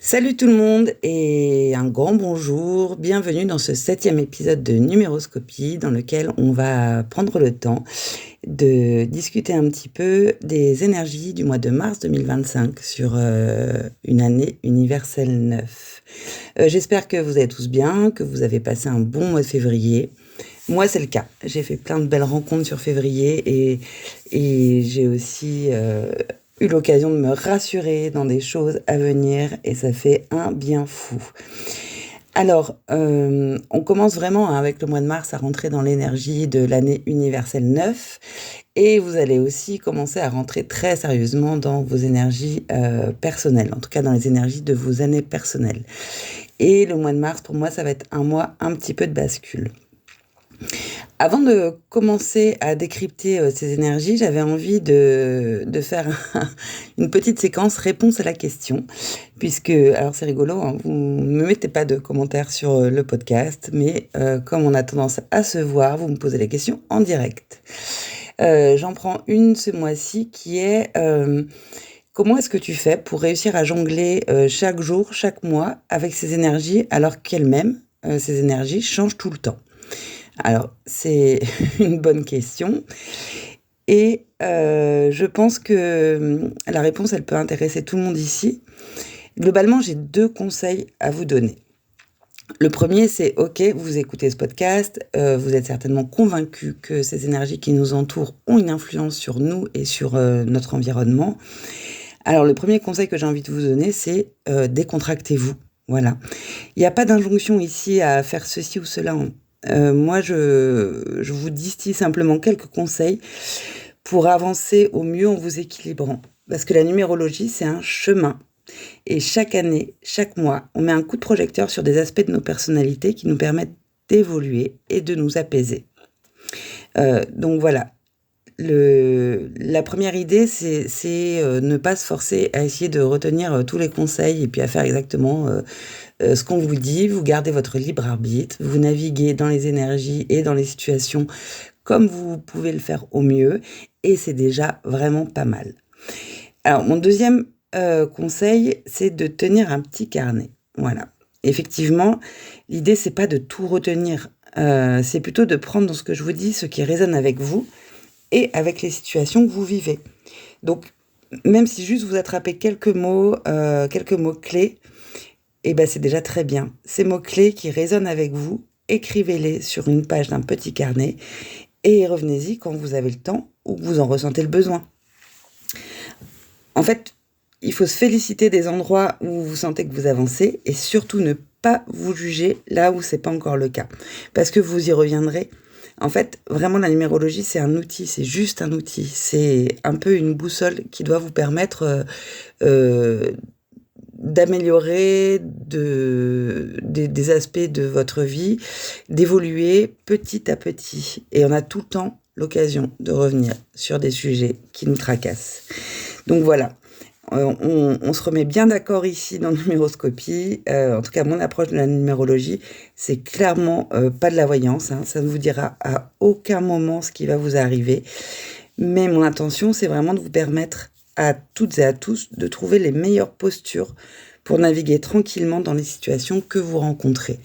Salut tout le monde et un grand bonjour. Bienvenue dans ce 7e épisode de Numéroscopie dans lequel on va prendre le temps de discuter un petit peu des énergies du mois de mars 2025 sur une année universelle 9. J'espère que vous allez tous bien, que vous avez passé un bon mois de février. Moi, c'est le cas. J'ai fait plein de belles rencontres sur février et j'ai aussi eu l'occasion de me rassurer dans des choses à venir et ça fait un bien fou. Alors, on commence vraiment avec le mois de mars à rentrer dans l'énergie de l'année universelle 9 et vous allez aussi commencer à rentrer très sérieusement dans vos énergies personnelles, en tout cas dans les énergies de vos années personnelles. Et le mois de mars, pour moi, ça va être un mois un petit peu de bascule. Avant de commencer à décrypter ces énergies, j'avais envie de faire une petite séquence réponse à la question, puisque, alors c'est rigolo, hein, vous ne me mettez pas de commentaires sur le podcast, mais comme on a tendance à se voir, vous me posez la question en direct. J'en prends une ce mois-ci qui est comment est-ce que tu fais pour réussir à jongler chaque jour, chaque mois avec ces énergies, alors qu'elles-mêmes, ces énergies, changent tout le temps? Alors, c'est une bonne question et je pense que la réponse, elle peut intéresser tout le monde ici. Globalement, j'ai 2 conseils à vous donner. Le premier, c'est OK, vous écoutez ce podcast, vous êtes certainement convaincus que ces énergies qui nous entourent ont une influence sur nous et sur notre environnement. Alors, le premier conseil que j'ai envie de vous donner, c'est décontractez-vous. Voilà. Il n'y a pas d'injonction ici à faire ceci ou cela. Moi, je vous distille simplement quelques conseils pour avancer au mieux en vous équilibrant. Parce que la numérologie, c'est un chemin. Et chaque année, chaque mois, on met un coup de projecteur sur des aspects de nos personnalités qui nous permettent d'évoluer et de nous apaiser. Donc voilà. La première idée, c'est ne pas se forcer à essayer de retenir tous les conseils et puis à faire exactement ce qu'on vous dit. Vous gardez votre libre arbitre, vous naviguez dans les énergies et dans les situations comme vous pouvez le faire au mieux et c'est déjà vraiment pas mal. Alors mon deuxième conseil, c'est de tenir un petit carnet. Voilà. Effectivement, l'idée, c'est pas de tout retenir. C'est plutôt de prendre dans ce que je vous dis ce qui résonne avec vous et avec les situations que vous vivez. Donc, même si juste vous attrapez quelques mots clés, et ben c'est déjà très bien. Ces mots clés qui résonnent avec vous, écrivez-les sur une page d'un petit carnet et revenez-y quand vous avez le temps ou que vous en ressentez le besoin. En fait, il faut se féliciter des endroits où vous sentez que vous avancez et surtout ne pas vous juger là où c'est pas encore le cas, parce que vous y reviendrez. En fait, vraiment, la numérologie, c'est un outil, c'est juste un outil. C'est un peu une boussole qui doit vous permettre d'améliorer des aspects de votre vie, d'évoluer petit à petit. Et on a tout le temps l'occasion de revenir sur des sujets qui nous tracassent. Donc voilà. On se remet bien d'accord ici dans Numéroscopie. En tout cas, mon approche de la numérologie, c'est clairement pas de la voyance. Hein. Ça ne vous dira à aucun moment ce qui va vous arriver. Mais mon intention, c'est vraiment de vous permettre à toutes et à tous de trouver les meilleures postures pour naviguer tranquillement dans les situations que vous rencontrez.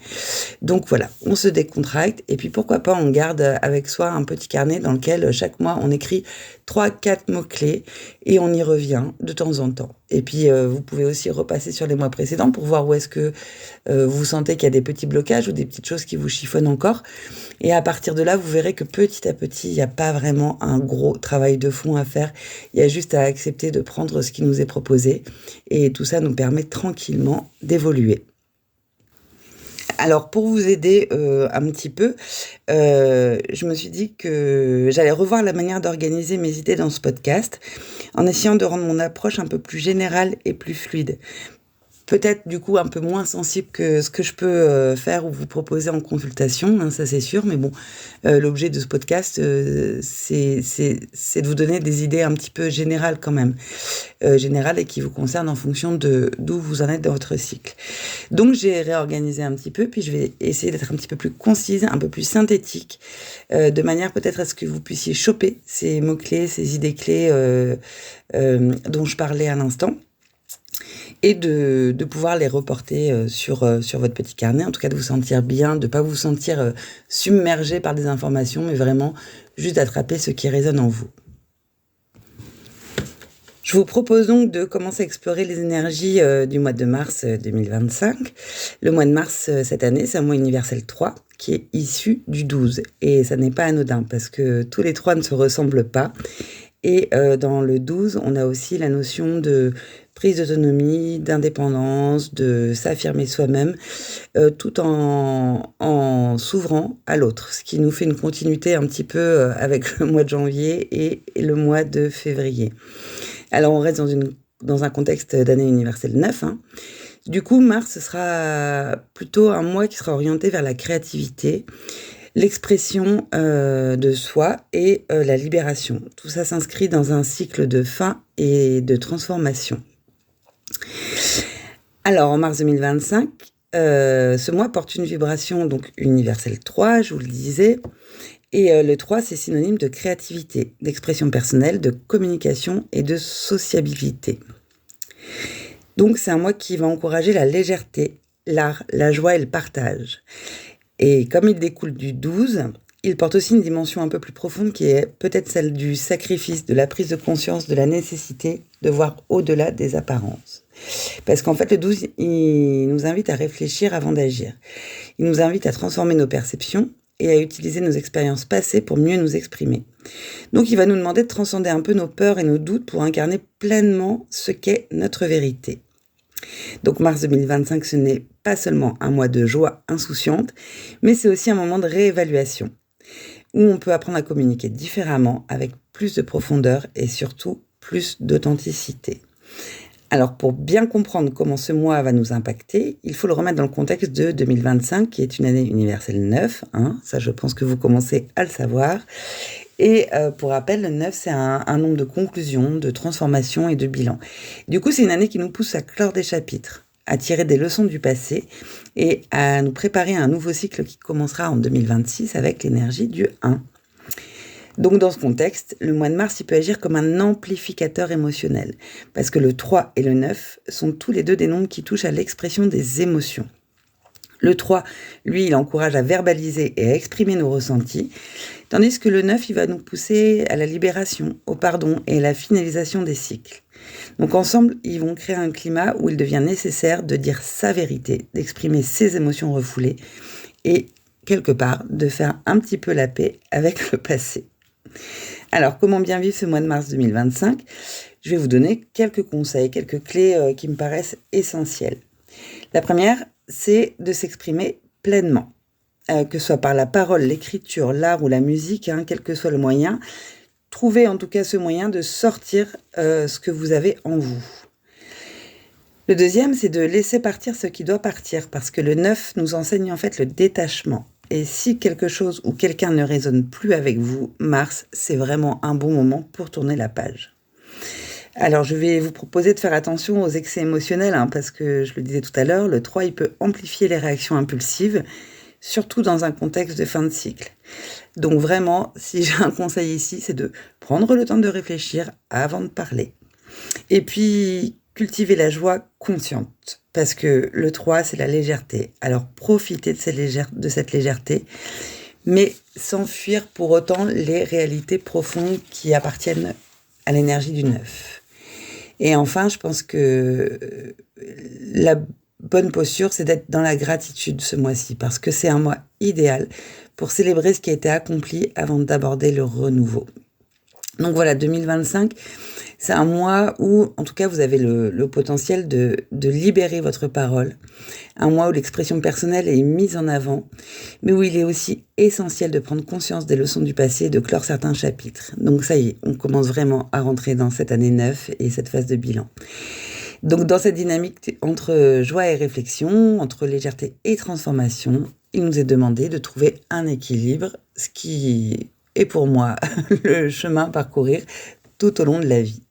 Donc voilà, on se décontracte et puis pourquoi pas on garde avec soi un petit carnet dans lequel chaque mois on écrit 3-4 mots-clés et on y revient de temps en temps. Et puis vous pouvez aussi repasser sur les mois précédents pour voir où est-ce que vous sentez qu'il y a des petits blocages ou des petites choses qui vous chiffonnent encore. Et à partir de là, vous verrez que petit à petit, il n'y a pas vraiment un gros travail de fond à faire. Il y a juste à accepter de prendre ce qui nous est proposé. Et tout ça nous permet tranquillement d'évoluer. Alors, pour vous aider un petit peu, je me suis dit que j'allais revoir la manière d'organiser mes idées dans ce podcast en essayant de rendre mon approche un peu plus générale et plus fluide. Peut-être du coup un peu moins sensible que ce que je peux faire ou vous proposer en consultation, hein, ça c'est sûr, mais bon, l'objet de ce podcast, c'est de vous donner des idées un petit peu générales quand même, générales et qui vous concernent en fonction d'où vous en êtes dans votre cycle. Donc j'ai réorganisé un petit peu, puis je vais essayer d'être un petit peu plus concise, un peu plus synthétique, de manière peut-être à ce que vous puissiez choper ces mots-clés, ces idées clés dont je parlais à l'instant. et de pouvoir les reporter sur votre petit carnet, en tout cas de vous sentir bien, de ne pas vous sentir submergé par des informations, mais vraiment juste d'attraper ce qui résonne en vous. Je vous propose donc de commencer à explorer les énergies du mois de mars 2025. Le mois de mars cette année, c'est un mois universel 3 qui est issu du 12. Et ça n'est pas anodin parce que tous les 3 ne se ressemblent pas. Et dans le 12, on a aussi la notion de prise d'autonomie, d'indépendance, de s'affirmer soi-même, tout en s'ouvrant à l'autre, ce qui nous fait une continuité un petit peu avec le mois de janvier et le mois de février. Alors, on reste dans un contexte d'année universelle 9. Du coup, mars sera plutôt un mois qui sera orienté vers la créativité, l'expression de soi et la libération. Tout ça s'inscrit dans un cycle de fin et de transformation. Alors, en mars 2025, ce mois porte une vibration donc universelle 3, je vous le disais. Et le 3, c'est synonyme de créativité, d'expression personnelle, de communication et de sociabilité. Donc, c'est un mois qui va encourager la légèreté, l'art, la joie et le partage. Et comme il découle du 12, il porte aussi une dimension un peu plus profonde qui est peut-être celle du sacrifice, de la prise de conscience, de la nécessité de voir au-delà des apparences. Parce qu'en fait, le 12, il nous invite à réfléchir avant d'agir. Il nous invite à transformer nos perceptions et à utiliser nos expériences passées pour mieux nous exprimer. Donc, il va nous demander de transcender un peu nos peurs et nos doutes pour incarner pleinement ce qu'est notre vérité. Donc, mars 2025, ce n'est pas seulement un mois de joie insouciante, mais c'est aussi un moment de réévaluation, où on peut apprendre à communiquer différemment, avec plus de profondeur et surtout plus d'authenticité. Alors, pour bien comprendre comment ce mois va nous impacter, il faut le remettre dans le contexte de 2025, qui est une année universelle 9. Ça, je pense que vous commencez à le savoir. Et pour rappel, le 9, c'est un nombre de conclusions, de transformations et de bilans. Du coup, c'est une année qui nous pousse à clore des chapitres, à tirer des leçons du passé et à nous préparer à un nouveau cycle qui commencera en 2026 avec l'énergie du 1. Donc, dans ce contexte, le mois de mars, il peut agir comme un amplificateur émotionnel, parce que le 3 et le 9 sont tous les deux des nombres qui touchent à l'expression des émotions. Le 3, lui, il encourage à verbaliser et à exprimer nos ressentis, tandis que le 9, il va nous pousser à la libération, au pardon et à la finalisation des cycles. Donc ensemble, ils vont créer un climat où il devient nécessaire de dire sa vérité, d'exprimer ses émotions refoulées et, quelque part, de faire un petit peu la paix avec le passé. Alors, comment bien vivre ce mois de mars 2025 ? Je vais vous donner quelques conseils, quelques clés qui me paraissent essentielles. La première, c'est de s'exprimer pleinement, que ce soit par la parole, l'écriture, l'art ou la musique, quel que soit le moyen. Trouvez en tout cas ce moyen de sortir ce que vous avez en vous. Le deuxième, c'est de laisser partir ce qui doit partir, parce que le 9 nous enseigne en fait le détachement. Et si quelque chose ou quelqu'un ne résonne plus avec vous, mars, c'est vraiment un bon moment pour tourner la page. Alors, je vais vous proposer de faire attention aux excès émotionnels, parce que, je le disais tout à l'heure, le 3, il peut amplifier les réactions impulsives, surtout dans un contexte de fin de cycle. Donc vraiment, si j'ai un conseil ici, c'est de prendre le temps de réfléchir avant de parler. Et puis, cultiver la joie consciente, parce que le 3, c'est la légèreté. Alors, profitez de cette légèreté, mais sans fuir pour autant les réalités profondes qui appartiennent à l'énergie du 9. Et enfin, je pense que la bonne posture, c'est d'être dans la gratitude ce mois-ci, parce que c'est un mois idéal pour célébrer ce qui a été accompli avant d'aborder le renouveau. Donc voilà, 2025, c'est un mois où, en tout cas, vous avez le potentiel de libérer votre parole. Un mois où l'expression personnelle est mise en avant, mais où il est aussi essentiel de prendre conscience des leçons du passé et de clore certains chapitres. Donc ça y est, on commence vraiment à rentrer dans cette année 9 et cette phase de bilan. Donc dans cette dynamique entre joie et réflexion, entre légèreté et transformation, il nous est demandé de trouver un équilibre, ce qui est pour moi le chemin à parcourir tout au long de la vie.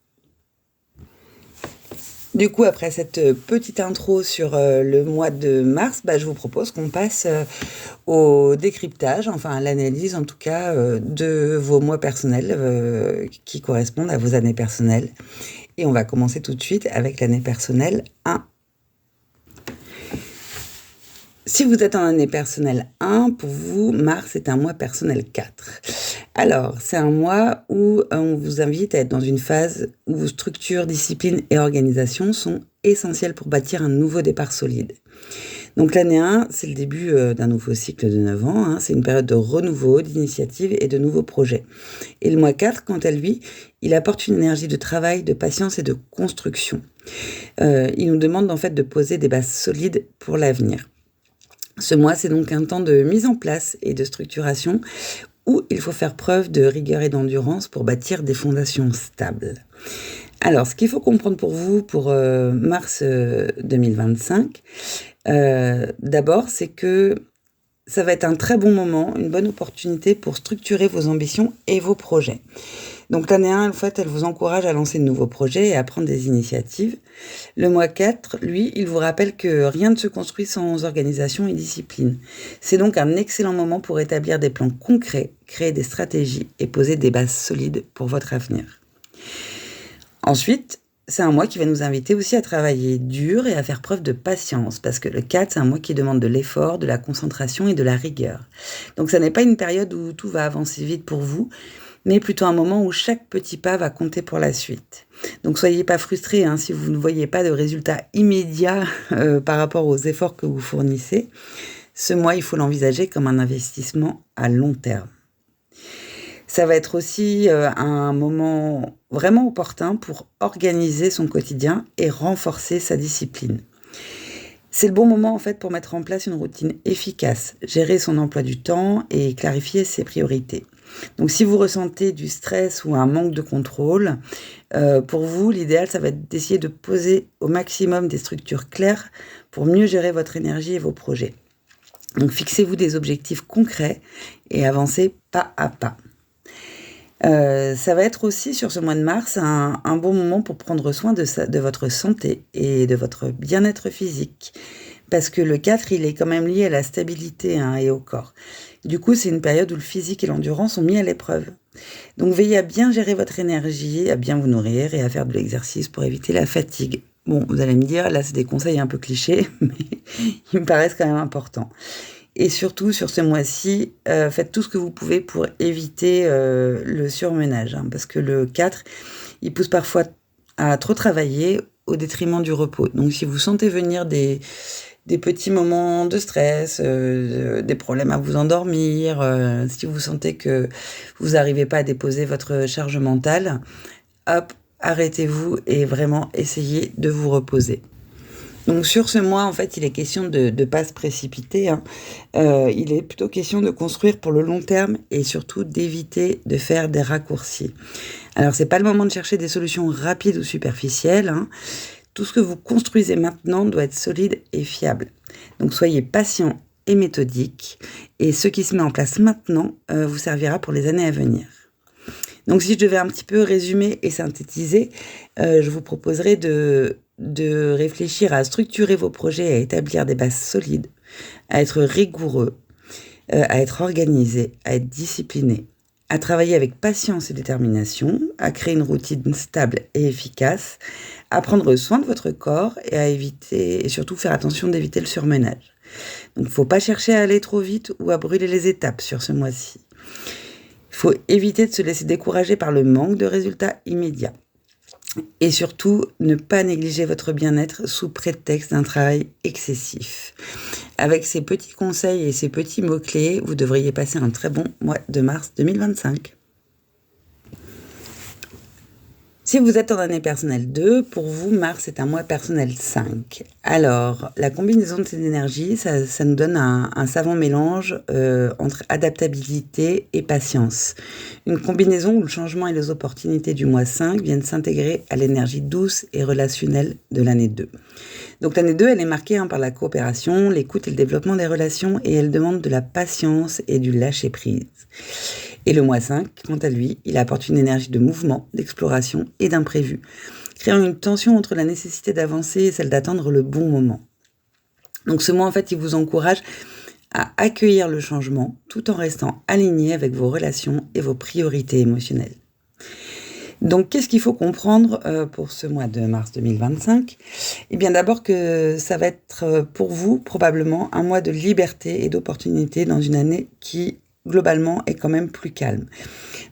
Du coup, après cette petite intro sur le mois de mars, je vous propose qu'on passe au décryptage, enfin à l'analyse en tout cas de vos mois personnels qui correspondent à vos années personnelles. Et on va commencer tout de suite avec l'année personnelle 1. Si vous êtes en année personnelle 1, pour vous, Mars est un mois personnel 4. Alors, c'est un mois où on vous invite à être dans une phase où structure, discipline et organisation sont essentielles pour bâtir un nouveau départ solide. Donc l'année 1, c'est le début d'un nouveau cycle de 9 ans. C'est une période de renouveau, d'initiative et de nouveaux projets. Et le mois 4, quant à lui, il apporte une énergie de travail, de patience et de construction. Il nous demande en fait de poser des bases solides pour l'avenir. Ce mois, c'est donc un temps de mise en place et de structuration où il faut faire preuve de rigueur et d'endurance pour bâtir des fondations stables. Alors, ce qu'il faut comprendre pour vous pour mars 2025, d'abord, c'est que ça va être un très bon moment, une bonne opportunité pour structurer vos ambitions et vos projets. Donc l'année 1, en fait, elle vous encourage à lancer de nouveaux projets et à prendre des initiatives. Le mois 4, lui, il vous rappelle que rien ne se construit sans organisation et discipline. C'est donc un excellent moment pour établir des plans concrets, créer des stratégies et poser des bases solides pour votre avenir. Ensuite, c'est un mois qui va nous inviter aussi à travailler dur et à faire preuve de patience, parce que le 4, c'est un mois qui demande de l'effort, de la concentration et de la rigueur. Donc ça n'est pas une période où tout va avancer vite pour vous, mais plutôt un moment où chaque petit pas va compter pour la suite. Donc soyez pas frustrés si vous ne voyez pas de résultats immédiats par rapport aux efforts que vous fournissez. Ce mois, il faut l'envisager comme un investissement à long terme. Ça va être aussi un moment vraiment opportun pour organiser son quotidien et renforcer sa discipline. C'est le bon moment en fait pour mettre en place une routine efficace, gérer son emploi du temps et clarifier ses priorités. Donc si vous ressentez du stress ou un manque de contrôle, pour vous, l'idéal, ça va être d'essayer de poser au maximum des structures claires pour mieux gérer votre énergie et vos projets. Donc fixez-vous des objectifs concrets et avancez pas à pas. Ça va être aussi sur ce mois de mars un bon moment pour prendre soin de votre santé et de votre bien-être physique. Parce que le 4, il est quand même lié à la stabilité et au corps. Du coup, c'est une période où le physique et l'endurance sont mis à l'épreuve. Donc veillez à bien gérer votre énergie, à bien vous nourrir et à faire de l'exercice pour éviter la fatigue. Bon, vous allez me dire, là c'est des conseils un peu clichés, mais ils me paraissent quand même importants. Et surtout, sur ce mois-ci, faites tout ce que vous pouvez pour éviter le surmenage. Parce que le 4, il pousse parfois à trop travailler au détriment du repos. Donc si vous sentez venir des petits moments de stress, des problèmes à vous endormir, si vous sentez que vous n'arrivez pas à déposer votre charge mentale, hop, arrêtez-vous et vraiment essayez de vous reposer. Donc sur ce mois, en fait, il est question de ne pas se précipiter. Il est plutôt question de construire pour le long terme et surtout d'éviter de faire des raccourcis. Alors, c'est pas le moment de chercher des solutions rapides ou superficielles. Tout ce que vous construisez maintenant doit être solide et fiable. Donc soyez patient et méthodique. Et ce qui se met en place maintenant vous servira pour les années à venir. Donc si je devais un petit peu résumer et synthétiser, je vous proposerais de réfléchir à structurer vos projets, à établir des bases solides, à être rigoureux, à être organisé, à être discipliné, à travailler avec patience et détermination, à créer une routine stable et efficace, à prendre soin de votre corps et à éviter, et surtout faire attention d'éviter le surmenage. Donc il ne faut pas chercher à aller trop vite ou à brûler les étapes sur ce mois-ci. Il faut éviter de se laisser décourager par le manque de résultats immédiats. Et surtout, ne pas négliger votre bien-être sous prétexte d'un travail excessif. Avec ces petits conseils et ces petits mots-clés, vous devriez passer un très bon mois de mars 2025. Si vous êtes en année personnelle 2, pour vous, mars est un mois personnel 5. Alors, la combinaison de ces énergies, ça nous donne un savant mélange entre adaptabilité et patience. Une combinaison où le changement et les opportunités du mois 5 viennent s'intégrer à l'énergie douce et relationnelle de l'année 2. Donc l'année 2, elle est marquée par la coopération, l'écoute et le développement des relations, et elle demande de la patience et du lâcher-prise. Et le mois 5, quant à lui, il apporte une énergie de mouvement, d'exploration et d'imprévu, créant une tension entre la nécessité d'avancer et celle d'attendre le bon moment. Donc ce mois, en fait, il vous encourage à accueillir le changement tout en restant aligné avec vos relations et vos priorités émotionnelles. Donc, qu'est-ce qu'il faut comprendre pour ce mois de mars 2025 ? Eh bien, d'abord que ça va être pour vous probablement un mois de liberté et d'opportunité dans une année qui, globalement, est quand même plus calme.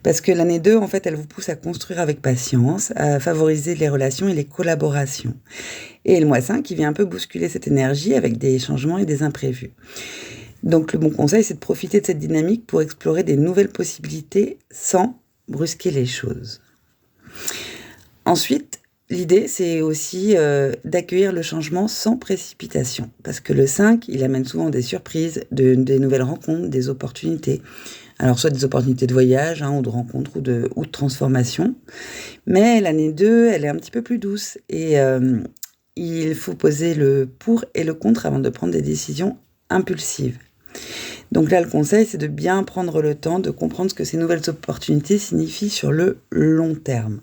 Parce que l'année 2, en fait, elle vous pousse à construire avec patience, à favoriser les relations et les collaborations. Et le mois 5, il vient un peu bousculer cette énergie avec des changements et des imprévus. Donc, le bon conseil, c'est de profiter de cette dynamique pour explorer des nouvelles possibilités sans brusquer les choses. Ensuite, l'idée, c'est aussi d'accueillir le changement sans précipitation. Parce que le 5, il amène souvent des surprises, des nouvelles rencontres, des opportunités. Alors, soit des opportunités de voyage, ou de rencontres, ou de transformation. Mais l'année 2, elle est un petit peu plus douce. Et il faut poser le pour et le contre avant de prendre des décisions impulsives. Donc là, le conseil, c'est de bien prendre le temps de comprendre ce que ces nouvelles opportunités signifient sur le long terme.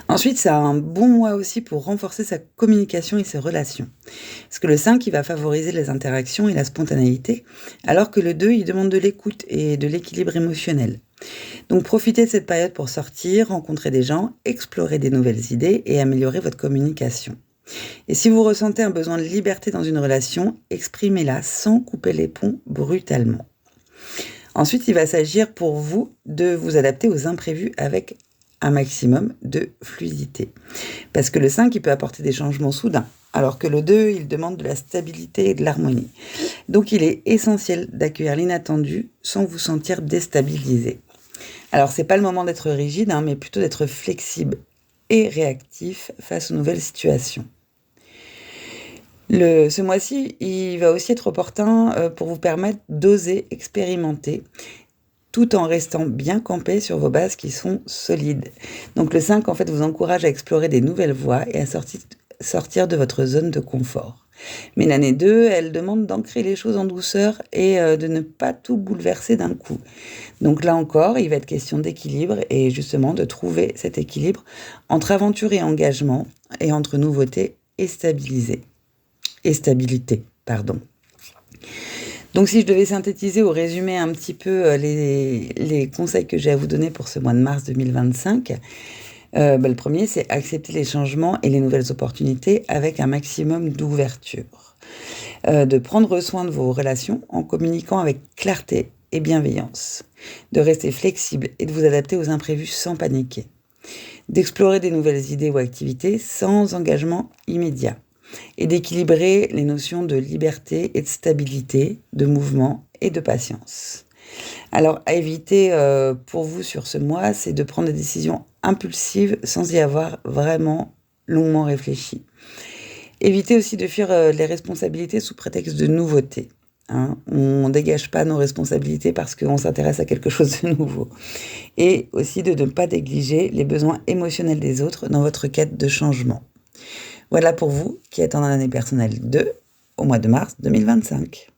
Ensuite, c'est un bon mois aussi pour renforcer sa communication et ses relations. Parce que le 5, il va favoriser les interactions et la spontanéité, alors que le 2, il demande de l'écoute et de l'équilibre émotionnel. Donc profitez de cette période pour sortir, rencontrer des gens, explorer des nouvelles idées et améliorer votre communication. Et si vous ressentez un besoin de liberté dans une relation, exprimez-la sans couper les ponts brutalement. Ensuite, il va s'agir pour vous de vous adapter aux imprévus avec un maximum de fluidité. Parce que le 5, il peut apporter des changements soudains, alors que le 2, il demande de la stabilité et de l'harmonie. Donc, il est essentiel d'accueillir l'inattendu sans vous sentir déstabilisé. Alors, c'est pas le moment d'être rigide, mais plutôt d'être flexible et réactif face aux nouvelles situations. Ce mois-ci, il va aussi être opportun pour vous permettre d'oser expérimenter tout en restant bien campé sur vos bases qui sont solides. Donc le 5, en fait, vous encourage à explorer des nouvelles voies et à sortir de votre zone de confort. Mais l'année 2, elle demande d'ancrer les choses en douceur et de ne pas tout bouleverser d'un coup. Donc là encore, il va être question d'équilibre et justement de trouver cet équilibre entre aventure et engagement et entre nouveauté et stabilité. Donc si je devais synthétiser ou résumer un petit peu les conseils que j'ai à vous donner pour ce mois de mars 2025, le premier, c'est accepter les changements et les nouvelles opportunités avec un maximum d'ouverture. De prendre soin de vos relations en communiquant avec clarté et bienveillance. De rester flexible et de vous adapter aux imprévus sans paniquer. D'explorer des nouvelles idées ou activités sans engagement immédiat. Et d'équilibrer les notions de liberté et de stabilité, de mouvement et de patience. Alors, à éviter pour vous sur ce mois, c'est de prendre des décisions impulsives sans y avoir vraiment longuement réfléchi. Évitez aussi de fuir les responsabilités sous prétexte de nouveauté. On ne dégage pas nos responsabilités parce qu'on s'intéresse à quelque chose de nouveau. Et aussi de ne pas négliger les besoins émotionnels des autres dans votre quête de changement. Voilà pour vous qui êtes en année personnelle 2 au mois de mars 2025.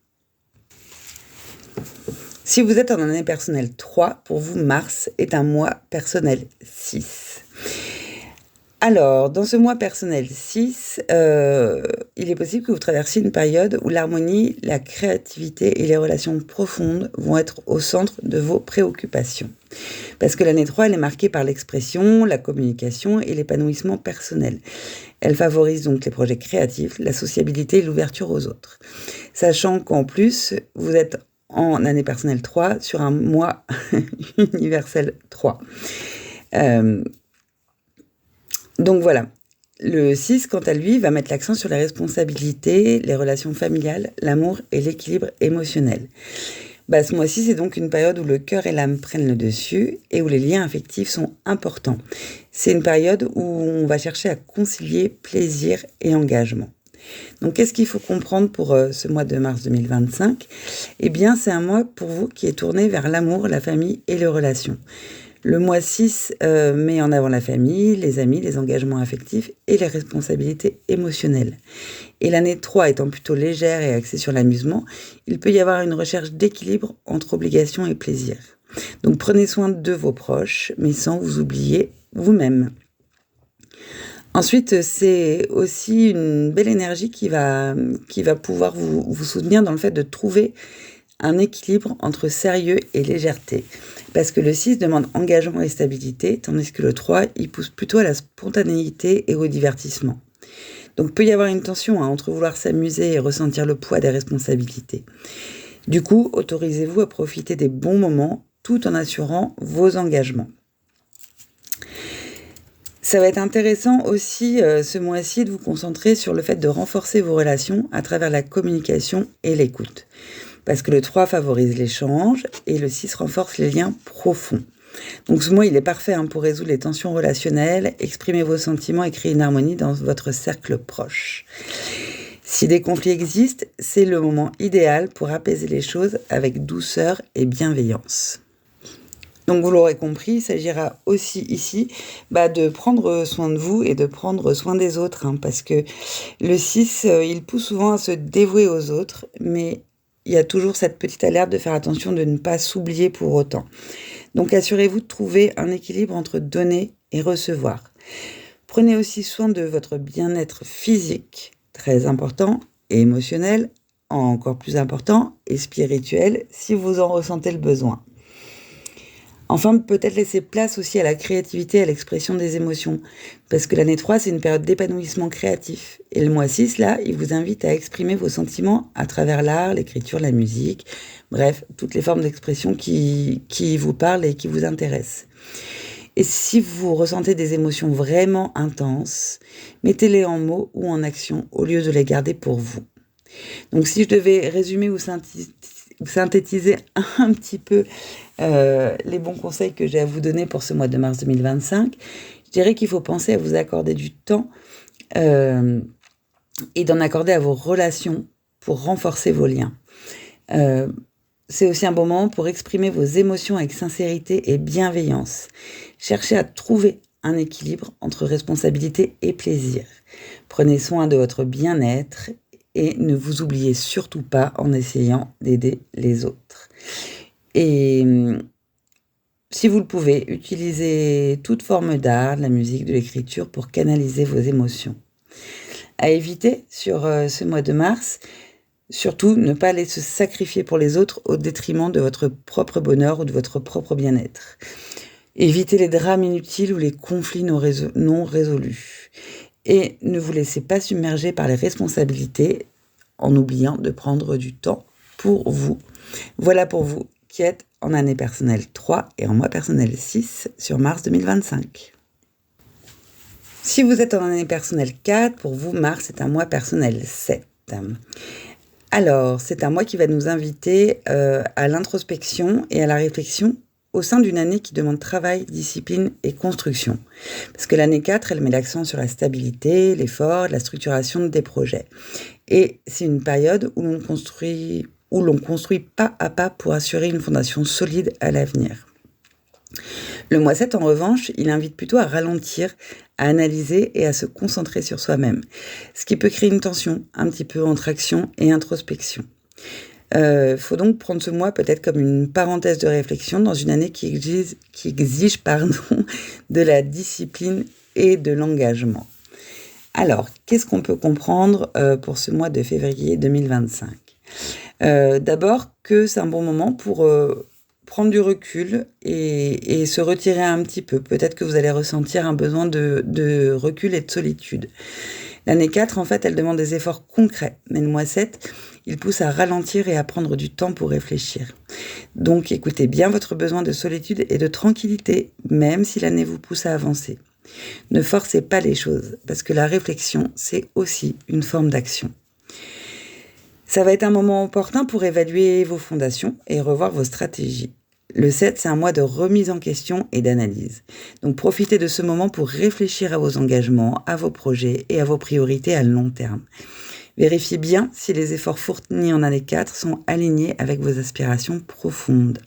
Si vous êtes en année personnelle 3, pour vous, mars est un mois personnel 6. Alors, dans ce mois personnel 6, il est possible que vous traversiez une période où l'harmonie, la créativité et les relations profondes vont être au centre de vos préoccupations. Parce que l'année 3, elle est marquée par l'expression, la communication et l'épanouissement personnel. Elle favorise donc les projets créatifs, la sociabilité et l'ouverture aux autres. Sachant qu'en plus, vous êtes en année personnelle 3 sur un mois universel 3. Donc voilà, le 6, quant à lui, va mettre l'accent sur la responsabilité, les relations familiales, l'amour et l'équilibre émotionnel. Ce mois-ci, c'est donc une période où le cœur et l'âme prennent le dessus et où les liens affectifs sont importants. C'est une période où on va chercher à concilier plaisir et engagement. Donc, qu'est-ce qu'il faut comprendre pour ce mois de mars 2025 ? Eh bien, c'est un mois pour vous qui est tourné vers l'amour, la famille et les relations. Le mois 6 met en avant la famille, les amis, les engagements affectifs et les responsabilités émotionnelles. Et l'année 3 étant plutôt légère et axée sur l'amusement, il peut y avoir une recherche d'équilibre entre obligation et plaisir. Donc prenez soin de vos proches, mais sans vous oublier vous-même. Ensuite, c'est aussi une belle énergie qui va pouvoir vous soutenir dans le fait de trouver un équilibre entre sérieux et légèreté. Parce que le 6 demande engagement et stabilité, tandis que le 3, il pousse plutôt à la spontanéité et au divertissement. Donc, peut y avoir une tension entre vouloir s'amuser et ressentir le poids des responsabilités. Du coup, autorisez-vous à profiter des bons moments tout en assurant vos engagements. Ça va être intéressant aussi ce mois-ci de vous concentrer sur le fait de renforcer vos relations à travers la communication et l'écoute. Parce que le 3 favorise l'échange et le 6 renforce les liens profonds. Donc ce mois, il est parfait pour résoudre les tensions relationnelles, exprimer vos sentiments et créer une harmonie dans votre cercle proche. Si des conflits existent, c'est le moment idéal pour apaiser les choses avec douceur et bienveillance. Donc vous l'aurez compris, il s'agira aussi ici de prendre soin de vous et de prendre soin des autres, parce que le 6, il pousse souvent à se dévouer aux autres, mais il y a toujours cette petite alerte de faire attention de ne pas s'oublier pour autant. Donc assurez-vous de trouver un équilibre entre donner et recevoir. Prenez aussi soin de votre bien-être physique, très important, et émotionnel, encore plus important, et spirituel, si vous en ressentez le besoin. Enfin, peut-être laisser place aussi à la créativité et à l'expression des émotions. Parce que l'année 3, c'est une période d'épanouissement créatif. Et le mois 6, là, il vous invite à exprimer vos sentiments à travers l'art, l'écriture, la musique. Bref, toutes les formes d'expression qui vous parlent et qui vous intéressent. Et si vous ressentez des émotions vraiment intenses, mettez-les en mots ou en action au lieu de les garder pour vous. Donc si je devais résumer ou synthétiser un petit peu les bons conseils que j'ai à vous donner pour ce mois de mars 2025, je dirais qu'il faut penser à vous accorder du temps et d'en accorder à vos relations pour renforcer vos liens. C'est aussi un bon moment pour exprimer vos émotions avec sincérité et bienveillance. Cherchez à trouver un équilibre entre responsabilité et plaisir. Prenez soin de votre bien-être et ne vous oubliez surtout pas en essayant d'aider les autres. Et si vous le pouvez, utilisez toute forme d'art, de la musique, de l'écriture pour canaliser vos émotions. À éviter sur ce mois de mars, surtout ne pas aller se sacrifier pour les autres au détriment de votre propre bonheur ou de votre propre bien-être. Évitez les drames inutiles ou les conflits non résolus. Et ne vous laissez pas submerger par les responsabilités en oubliant de prendre du temps pour vous. Voilà pour vous qui êtes en année personnelle 3 et en mois personnel 6 sur mars 2025. Si vous êtes en année personnelle 4, pour vous, mars est un mois personnel 7. Alors, c'est un mois qui va nous inviter à l'introspection et à la réflexion au sein d'une année qui demande travail, discipline et construction. Parce que l'année 4, elle met l'accent sur la stabilité, l'effort, la structuration des projets. Et c'est une période où l'on construit pas à pas pour assurer une fondation solide à l'avenir. Le mois 7, en revanche, il invite plutôt à ralentir, à analyser et à se concentrer sur soi-même, ce qui peut créer une tension un petit peu entre action et introspection. Faut donc prendre ce mois peut-être comme une parenthèse de réflexion dans une année qui exige de la discipline et de l'engagement. Alors, qu'est-ce qu'on peut comprendre pour ce mois de février 2025 ? D'abord que c'est un bon moment pour prendre du recul et se retirer un petit peu. Peut-être que vous allez ressentir un besoin de recul et de solitude. L'année 4, en fait, elle demande des efforts concrets. Mais le mois 7, il pousse à ralentir et à prendre du temps pour réfléchir. Donc, écoutez bien votre besoin de solitude et de tranquillité, même si l'année vous pousse à avancer. Ne forcez pas les choses, parce que la réflexion, c'est aussi une forme d'action. Ça va être un moment opportun pour évaluer vos fondations et revoir vos stratégies. Le 7, c'est un mois de remise en question et d'analyse. Donc profitez de ce moment pour réfléchir à vos engagements, à vos projets et à vos priorités à long terme. Vérifiez bien si les efforts fournis en année 4 sont alignés avec vos aspirations profondes.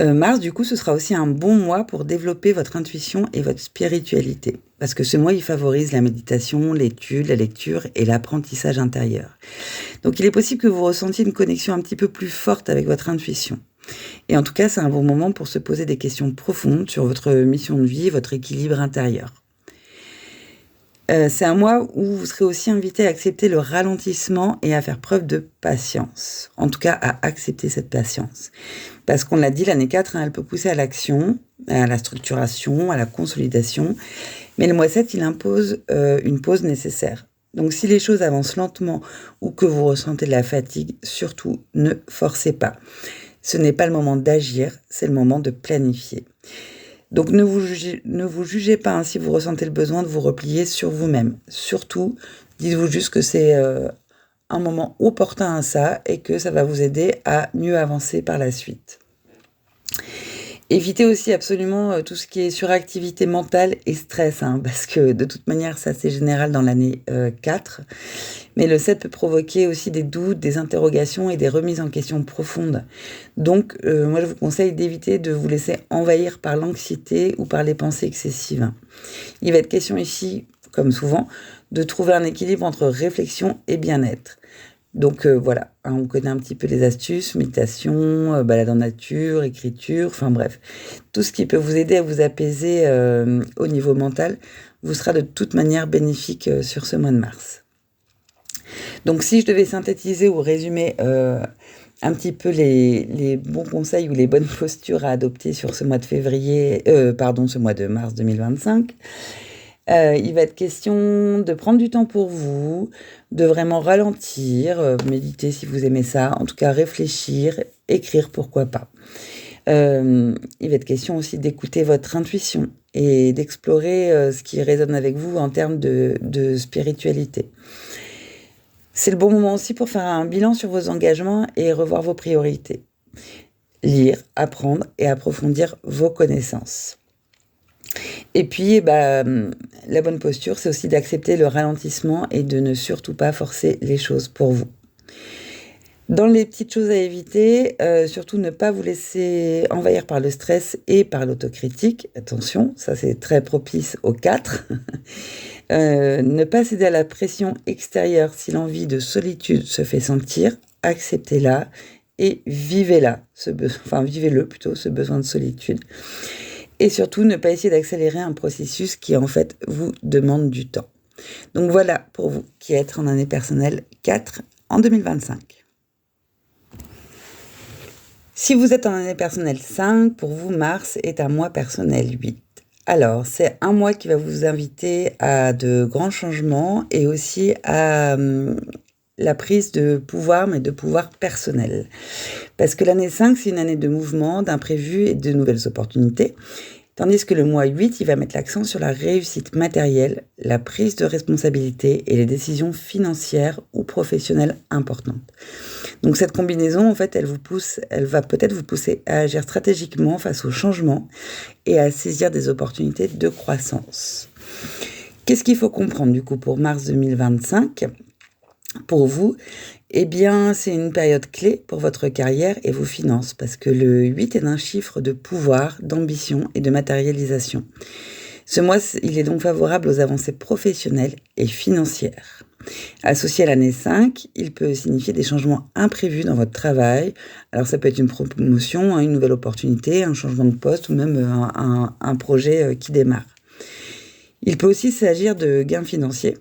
Mars, du coup, ce sera aussi un bon mois pour développer votre intuition et votre spiritualité. Parce que ce mois, il favorise la méditation, l'étude, la lecture et l'apprentissage intérieur. Donc, il est possible que vous ressentiez une connexion un petit peu plus forte avec votre intuition. Et en tout cas, c'est un bon moment pour se poser des questions profondes sur votre mission de vie, votre équilibre intérieur. C'est un mois où vous serez aussi invité à accepter le ralentissement et à faire preuve de patience. En tout cas, à accepter cette patience. Parce qu'on l'a dit, l'année 4, elle peut pousser à l'action, à la structuration, à la consolidation. Mais le mois 7, il impose une pause nécessaire. Donc si les choses avancent lentement ou que vous ressentez de la fatigue, surtout ne forcez pas. Ce n'est pas le moment d'agir, c'est le moment de planifier. Donc ne vous jugez pas si vous ressentez le besoin de vous replier sur vous-même. Surtout, dites-vous juste que c'est un moment opportun à ça et que ça va vous aider à mieux avancer par la suite. Évitez aussi absolument tout ce qui est suractivité mentale et stress, parce que de toute manière, ça c'est général dans l'année 4. Mais le 7 peut provoquer aussi des doutes, des interrogations et des remises en question profondes. Donc, moi je vous conseille d'éviter de vous laisser envahir par l'anxiété ou par les pensées excessives. Il va être question ici, comme souvent, de trouver un équilibre entre réflexion et bien-être. Donc voilà, on connaît un petit peu les astuces, méditation, balade en nature, écriture, enfin bref. Tout ce qui peut vous aider à vous apaiser au niveau mental vous sera de toute manière bénéfique sur ce mois de mars. Donc si je devais synthétiser ou résumer un petit peu les bons conseils ou les bonnes postures à adopter sur ce mois de mars 2025, il va être question de prendre du temps pour vous, de vraiment ralentir, méditer si vous aimez ça, en tout cas réfléchir, écrire pourquoi pas. Il va être question aussi d'écouter votre intuition et d'explorer ce qui résonne avec vous en termes de spiritualité. C'est le bon moment aussi pour faire un bilan sur vos engagements et revoir vos priorités. Lire, apprendre et approfondir vos connaissances. Et puis, la bonne posture, c'est aussi d'accepter le ralentissement et de ne surtout pas forcer les choses pour vous. Dans les petites choses à éviter, surtout ne pas vous laisser envahir par le stress et par l'autocritique. Attention, ça c'est très propice aux 4. Ne pas céder à la pression extérieure si l'envie de solitude se fait sentir, acceptez-la et vivez-la, vivez-le plutôt, ce besoin de solitude. Et surtout, ne pas essayer d'accélérer un processus qui, en fait, vous demande du temps. Donc voilà pour vous qui êtes en année personnelle 4 en 2025. Si vous êtes en année personnelle 5, pour vous, mars est un mois personnel 8. Alors, c'est un mois qui va vous inviter à de grands changements et aussi à la prise de pouvoir, mais de pouvoir personnel. Parce que l'année 5, c'est une année de mouvement, d'imprévus et de nouvelles opportunités. Tandis que le mois 8, il va mettre l'accent sur la réussite matérielle, la prise de responsabilité et les décisions financières ou professionnelles importantes. Donc cette combinaison, en fait, elle va peut-être vous pousser à agir stratégiquement face aux changements et à saisir des opportunités de croissance. Qu'est-ce qu'il faut comprendre du coup pour mars 2025 ? Pour vous, c'est une période clé pour votre carrière et vos finances, parce que le 8 est un chiffre de pouvoir, d'ambition et de matérialisation. Ce mois, il est donc favorable aux avancées professionnelles et financières. Associé à l'année 5, il peut signifier des changements imprévus dans votre travail. Alors ça peut être une promotion, une nouvelle opportunité, un changement de poste ou même un projet qui démarre. Il peut aussi s'agir de gains financiers,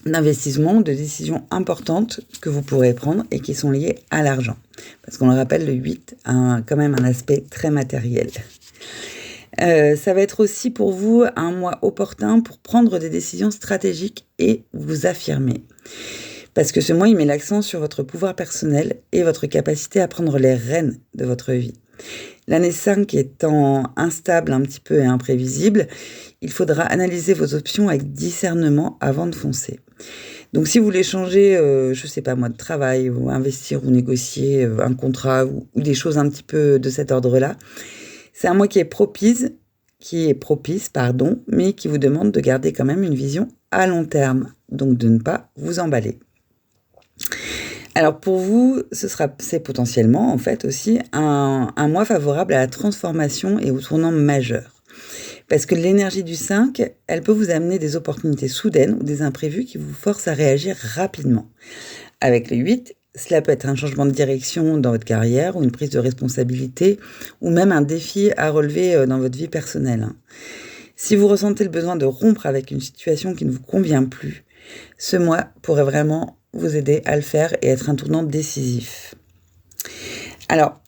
d'investissements, de décisions importantes que vous pourrez prendre et qui sont liées à l'argent. Parce qu'on le rappelle, le 8 a quand même un aspect très matériel. Ça va être aussi pour vous un mois opportun pour prendre des décisions stratégiques et vous affirmer. Parce que ce mois, il met l'accent sur votre pouvoir personnel et votre capacité à prendre les rênes de votre vie. L'année 5 étant instable un petit peu et imprévisible, il faudra analyser vos options avec discernement avant de foncer. Donc si vous voulez changer, de travail, ou investir ou négocier un contrat ou des choses un petit peu de cet ordre-là, c'est un mois qui est propice, mais qui vous demande de garder quand même une vision à long terme, donc de ne pas vous emballer. Alors pour vous, c'est potentiellement en fait aussi un mois favorable à la transformation et au tournant majeur. Parce que l'énergie du 5, elle peut vous amener des opportunités soudaines ou des imprévus qui vous forcent à réagir rapidement. Avec le 8, cela peut être un changement de direction dans votre carrière ou une prise de responsabilité ou même un défi à relever dans votre vie personnelle. Si vous ressentez le besoin de rompre avec une situation qui ne vous convient plus, ce mois pourrait vraiment vous aider à le faire et être un tournant décisif. Alors,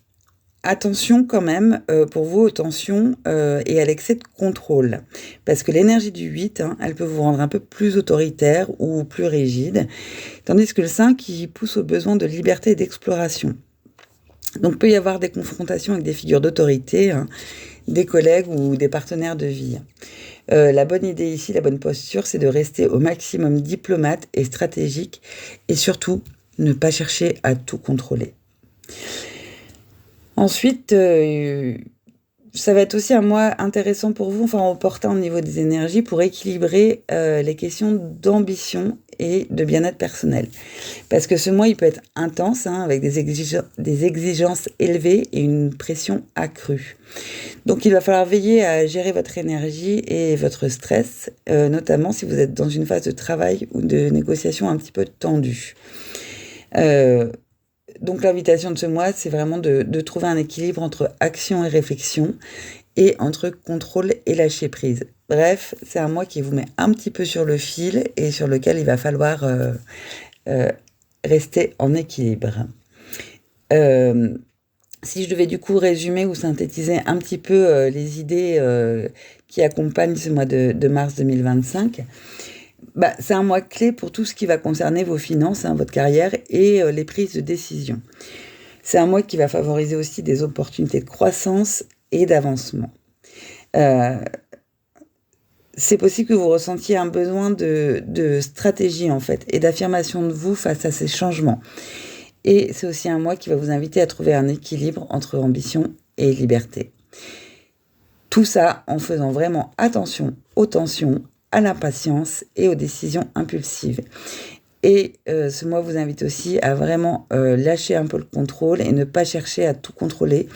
attention quand même pour vous aux tensions et à l'excès de contrôle. Parce que l'énergie du 8, elle peut vous rendre un peu plus autoritaire ou plus rigide. Tandis que le 5, il pousse au besoin de liberté et d'exploration. Donc, il peut y avoir des confrontations avec des figures d'autorité, des collègues ou des partenaires de vie. La bonne idée ici, la bonne posture, c'est de rester au maximum diplomate et stratégique et surtout ne pas chercher à tout contrôler. Ensuite, ça va être aussi un mois intéressant pour vous, enfin opportun au niveau des énergies, pour équilibrer les questions d'ambition et de bien-être personnel. Parce que ce mois, il peut être intense, avec des exigences élevées et une pression accrue. Donc il va falloir veiller à gérer votre énergie et votre stress, notamment si vous êtes dans une phase de travail ou de négociation un petit peu tendue. Donc l'invitation de ce mois, c'est vraiment de trouver un équilibre entre action et réflexion et entre contrôle et lâcher prise. Bref, c'est un mois qui vous met un petit peu sur le fil et sur lequel il va falloir rester en équilibre. Si je devais du coup résumer ou synthétiser un petit peu les idées qui accompagnent ce mois de mars 2025, c'est un mois clé pour tout ce qui va concerner vos finances, votre carrière et les prises de décision. C'est un mois qui va favoriser aussi des opportunités de croissance et d'avancement. C'est possible que vous ressentiez un besoin de stratégie en fait et d'affirmation de vous face à ces changements. Et c'est aussi un mois qui va vous inviter à trouver un équilibre entre ambition et liberté. Tout ça en faisant vraiment attention aux tensions, à l'impatience et aux décisions impulsives. Et ce mois vous invite aussi à vraiment lâcher un peu le contrôle et ne pas chercher à tout contrôler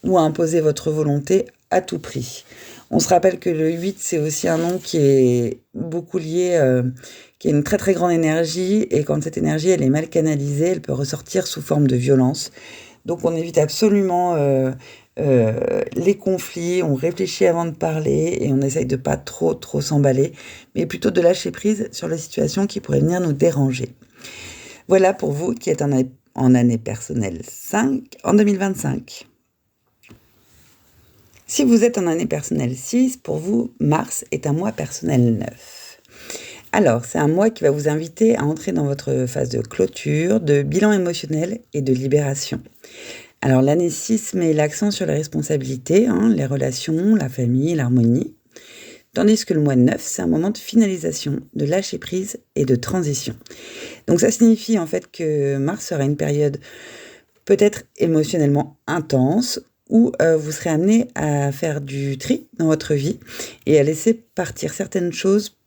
ou à imposer votre volonté à tout prix. On se rappelle que le 8, c'est aussi un nom qui est beaucoup lié, qui a une très très grande énergie, et quand cette énergie elle est mal canalisée, elle peut ressortir sous forme de violence. Donc on évite absolument les conflits, on réfléchit avant de parler et on essaye de pas trop s'emballer, mais plutôt de lâcher prise sur les situations qui pourraient venir nous déranger. Voilà pour vous qui êtes en année personnelle 5 en 2025. Si vous êtes en année personnelle 6, pour vous, mars est un mois personnel 9. Alors, c'est un mois qui va vous inviter à entrer dans votre phase de clôture, de bilan émotionnel et de libération. Alors, l'année 6 met l'accent sur les responsabilités, les relations, la famille, l'harmonie. Tandis que le mois 9, c'est un moment de finalisation, de lâcher prise et de transition. Donc, ça signifie en fait que mars sera une période peut-être émotionnellement intense, où vous serez amené à faire du tri dans votre vie et à laisser partir certaines choses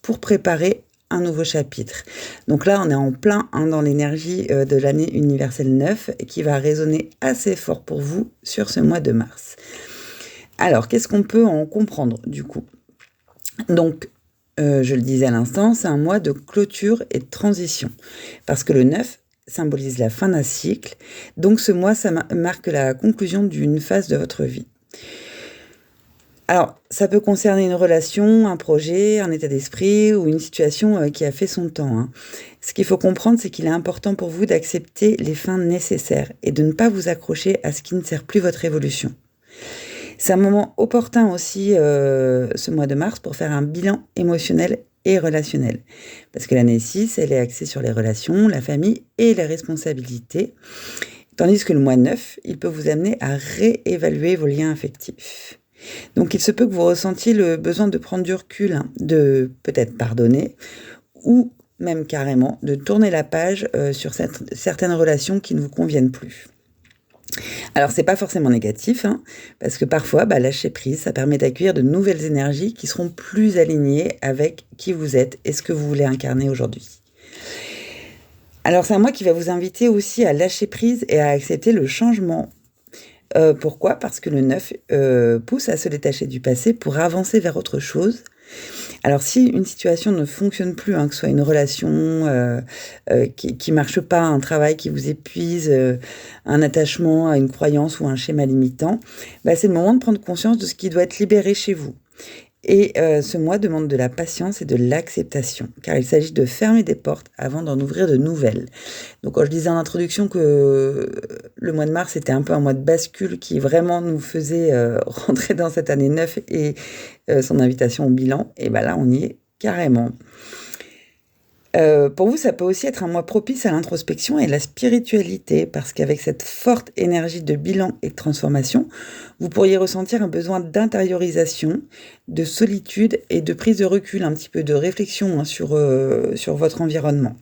pour préparer un nouveau chapitre. Donc là, on est en plein dans l'énergie de l'année universelle 9 qui va résonner assez fort pour vous sur ce mois de mars. Alors, qu'est-ce qu'on peut en comprendre du coup ? Donc, je le disais à l'instant, c'est un mois de clôture et de transition. Parce que le 9 symbolise la fin d'un cycle. Donc ce mois, ça marque la conclusion d'une phase de votre vie. Alors, ça peut concerner une relation, un projet, un état d'esprit ou une situation qui a fait son temps. Ce qu'il faut comprendre, c'est qu'il est important pour vous d'accepter les fins nécessaires et de ne pas vous accrocher à ce qui ne sert plus votre évolution. C'est un moment opportun aussi, ce mois de mars, pour faire un bilan émotionnel et relationnel. Parce que l'année 6, elle est axée sur les relations, la famille et les responsabilités. Tandis que le mois 9, il peut vous amener à réévaluer vos liens affectifs. Donc il se peut que vous ressentiez le besoin de prendre du recul, de peut-être pardonner, ou même carrément de tourner la page sur certaines relations qui ne vous conviennent plus. Alors, c'est pas forcément négatif, parce que parfois, lâcher prise, ça permet d'accueillir de nouvelles énergies qui seront plus alignées avec qui vous êtes et ce que vous voulez incarner aujourd'hui. Alors, c'est un mois qui va vous inviter aussi à lâcher prise et à accepter le changement. Pourquoi ? Parce que le 9 pousse à se détacher du passé pour avancer vers autre chose. Alors, si une situation ne fonctionne plus, que ce soit une relation qui marche pas, un travail qui vous épuise, un attachement à une croyance ou un schéma limitant, c'est le moment de prendre conscience de ce qui doit être libéré chez vous. Et ce mois demande de la patience et de l'acceptation, car il s'agit de fermer des portes avant d'en ouvrir de nouvelles. Donc quand je disais en introduction que le mois de mars était un peu un mois de bascule qui vraiment nous faisait rentrer dans cette année 9 et son invitation au bilan, et ben là on y est carrément. Pour vous, ça peut aussi être un mois propice à l'introspection et à la spiritualité, parce qu'avec cette forte énergie de bilan et de transformation, vous pourriez ressentir un besoin d'intériorisation, de solitude et de prise de recul, un petit peu de réflexion sur votre environnement.